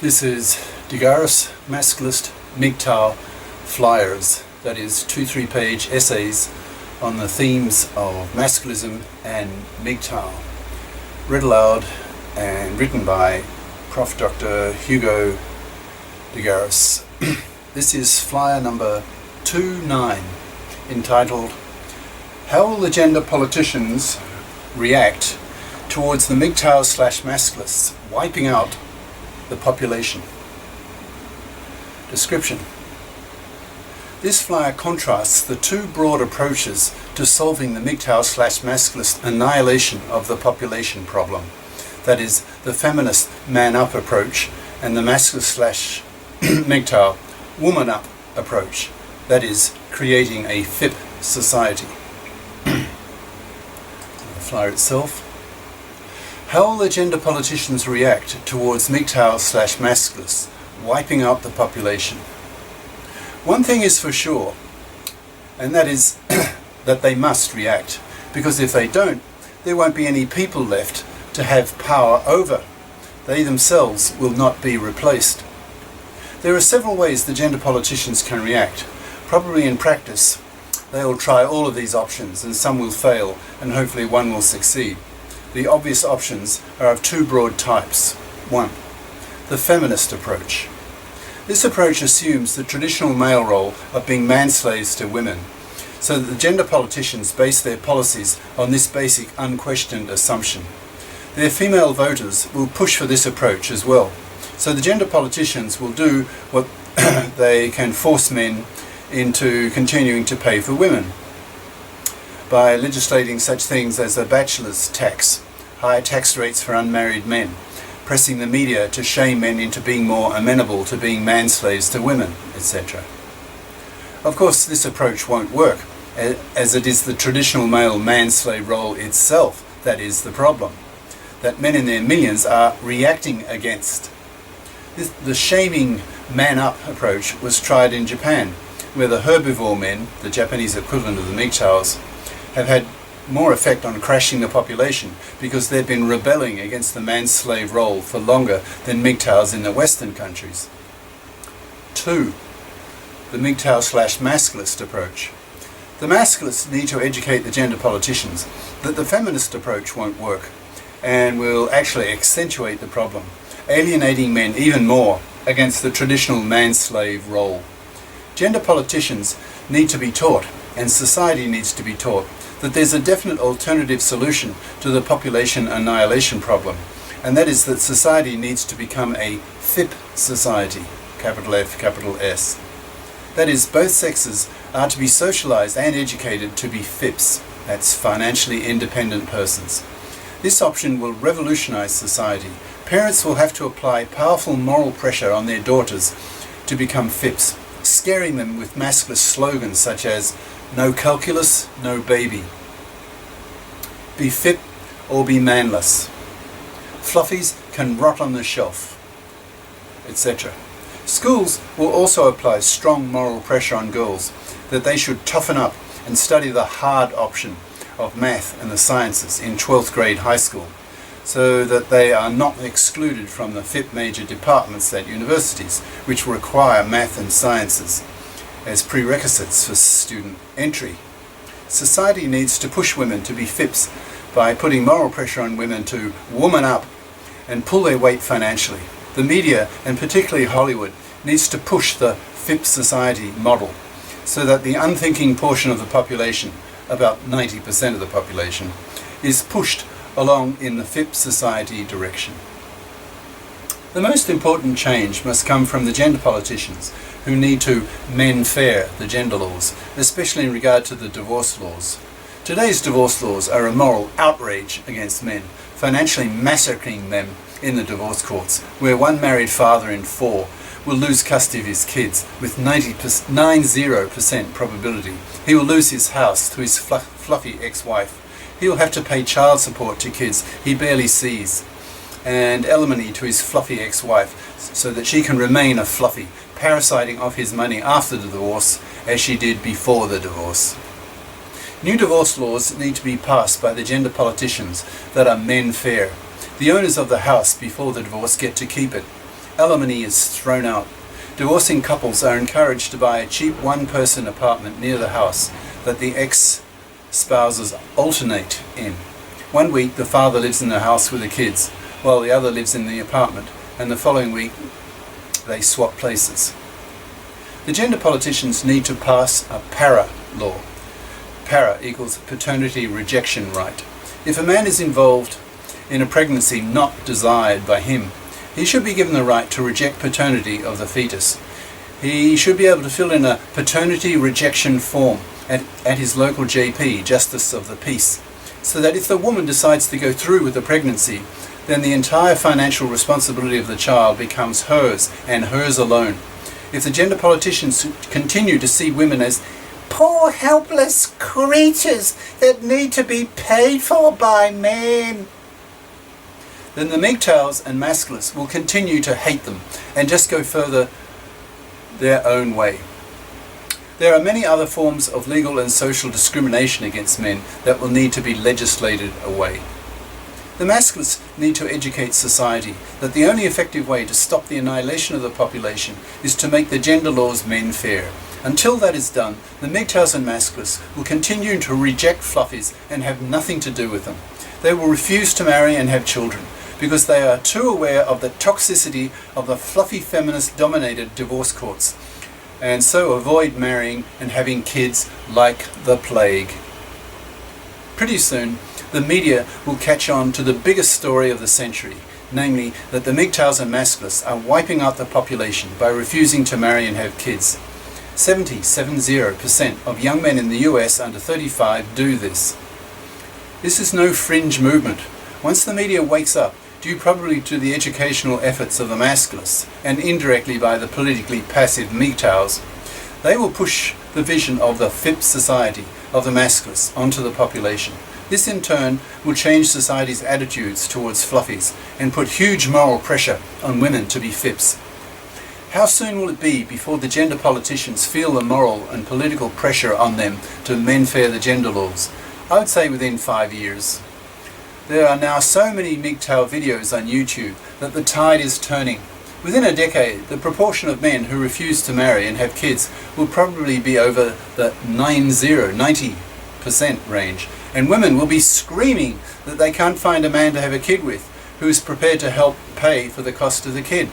This is GARIS, Masculist, MGTOW flyers, that is 2-3 page essays on the themes of masculism and MGTOW, read aloud and written by Prof. Dr. Hugo de Garis. This is flyer number 29, entitled How Will the Gender Politicians React Towards the MGTOW/Masculists Wiping Out the Population? Description. This flyer contrasts the two broad approaches to solving the MGTOW/Masculist annihilation of the population problem, that is, the feminist man-up approach and the Masculist/MGTOW woman-up approach, that is, creating a FIP society. The flyer itself. How will the gender politicians react towards MGTOW/Masculists wiping out the population? One thing is for sure, and that is that they must react, because if they don't, there won't be any people left to have power over. They themselves will not be replaced. There are several ways the gender politicians can react. Probably in practice, they will try all of these options, and some will fail, and hopefully one will succeed. The obvious options are of two broad types. 1. The feminist approach. This approach assumes the traditional male role of being manslaves to women, so that the gender politicians base their policies on this basic unquestioned assumption. Their female voters will push for this approach as well, so the gender politicians will do what they can force men into continuing to pay for women, by legislating such things as a bachelor's tax, higher tax rates for unmarried men, pressing the media to shame men into being more amenable to being manslaves to women, etc. Of course, this approach won't work, as it is the traditional male manslave role itself that is the problem, that men in their millions are reacting against. The shaming man-up approach was tried in Japan, where the herbivore men, the Japanese equivalent of the MGTOWs, have had more effect on crashing the population because they've been rebelling against the man-slave role for longer than MGTOWs in the Western countries. 2. The MGTOW/Masculist approach. The Masculists need to educate the gender politicians that the feminist approach won't work and will actually accentuate the problem, alienating men even more against the traditional man-slave role. Gender politicians need to be taught, and society needs to be taught, that there's a definite alternative solution to the population annihilation problem, and that is that society needs to become a FIP society, capital F, capital S. That is, both sexes are to be socialized and educated to be FIPs, that's financially independent persons. This option will revolutionize society. Parents will have to apply powerful moral pressure on their daughters to become FIPs, scaring them with masculist slogans such as "No calculus, no baby," "Be FIP or be manless," "Fluffies can rot on the shelf," etc. Schools will also apply strong moral pressure on girls that they should toughen up and study the hard option of math and the sciences in 12th grade high school, so that they are not excluded from the FIP major departments at universities, which require math and sciences as prerequisites for student entry. Society needs to push women to be FIPs by putting moral pressure on women to woman up and pull their weight financially. The media, and particularly Hollywood, needs to push the FIP society model so that the unthinking portion of the population, about 90% of the population, is pushed along in the FIP society direction. The most important change must come from the gender politicians, who need to mend fair the gender laws, especially in regard to the divorce laws. Today's divorce laws are a moral outrage against men, financially massacring them in the divorce courts, where one married father in 4 will lose custody of his kids with 90% probability. He will lose his house to his fluffy ex-wife. He will have to pay child support to kids he barely sees, and alimony to his fluffy ex-wife, so that she can remain a fluffy, parasiting off his money after the divorce as she did before the divorce. New divorce laws need to be passed by the gender politicians that are men fair. The owners of the house before the divorce get to keep it, Alimony is thrown out. Divorcing couples are encouraged to buy a cheap one-person apartment near the house that the ex-spouses alternate in. 1 week the father lives in the house with the kids, while the other lives in the apartment, and the following week they swap places. The gender politicians need to pass a para law. Para equals paternity rejection right. If a man is involved in a pregnancy not desired by him, he should be given the right to reject paternity of the fetus. He should be able to fill in a paternity rejection form at his local GP, Justice of the Peace, so that if the woman decides to go through with the pregnancy, then the entire financial responsibility of the child becomes hers and hers alone. If the gender politicians continue to see women as poor helpless creatures that need to be paid for by men, then the MGTOWs and Masculists will continue to hate them and just go further their own way. There are many other forms of legal and social discrimination against men that will need to be legislated away. The Masculists need to educate society that the only effective way to stop the annihilation of the population is to make the gender laws men fair. Until that is done, the MGTOWs and Masculists will continue to reject fluffies and have nothing to do with them. They will refuse to marry and have children because they are too aware of the toxicity of the fluffy feminist-dominated divorce courts, and so avoid marrying and having kids like the plague. Pretty soon, the media will catch on to the biggest story of the century, namely that the MGTOWs and Masculists are wiping out the population by refusing to marry and have kids. 70% of young men in the US under 35 do this. This is no fringe movement. Once the media wakes up, due probably to the educational efforts of the Masculists and indirectly by the politically passive MGTOWs, they will push the vision of the FIP Society of the Masculists onto the population. This in turn will change society's attitudes towards fluffies and put huge moral pressure on women to be FIPs. How soon will it be before the gender politicians feel the moral and political pressure on them to men fair the gender laws? I would say within 5 years. There are now so many MGTOW videos on YouTube that the tide is turning. Within a decade, the proportion of men who refuse to marry and have kids will probably be over the 90% range, and women will be screaming that they can't find a man to have a kid with who is prepared to help pay for the cost of the kid.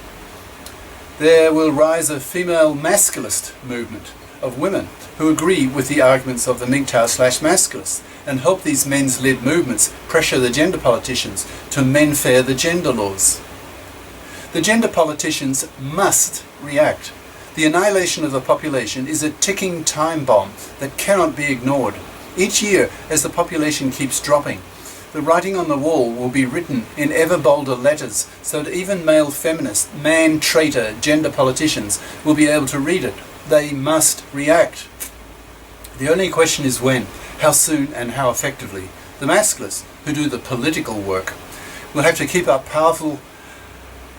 There will rise a female masculist movement of women who agree with the arguments of the MGTOW/Masculists and help these men's-led movements pressure the gender politicians to men fair the gender laws. The gender politicians must react. The annihilation of the population is a ticking time bomb that cannot be ignored. Each year, as the population keeps dropping, the writing on the wall will be written in ever bolder letters so that even male feminist, man-traitor gender politicians will be able to read it. They must react. The only question is when, how soon and how effectively. The Masculists, who do the political work, will have to keep up powerful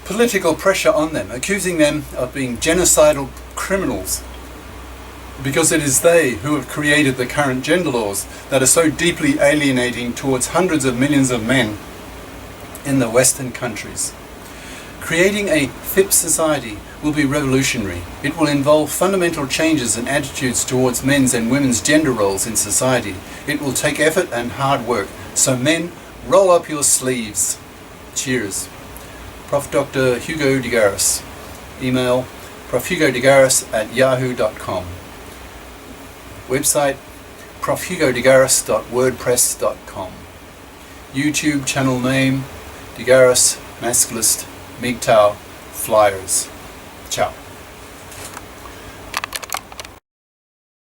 political pressure on them, accusing them of being genocidal criminals, because it is they who have created the current gender laws that are so deeply alienating towards hundreds of millions of men in the Western countries. Creating a FIP society will be revolutionary. It will involve fundamental changes in attitudes towards men's and women's gender roles in society. It will take effort and hard work. So men, roll up your sleeves. Cheers. Prof. Dr. Hugo de GARIS. Email profhugodegaris@yahoo.com. Website profhugodegaris.wordpress.com. YouTube channel name DeGaris Masculist MGTOW Flyers. Ciao.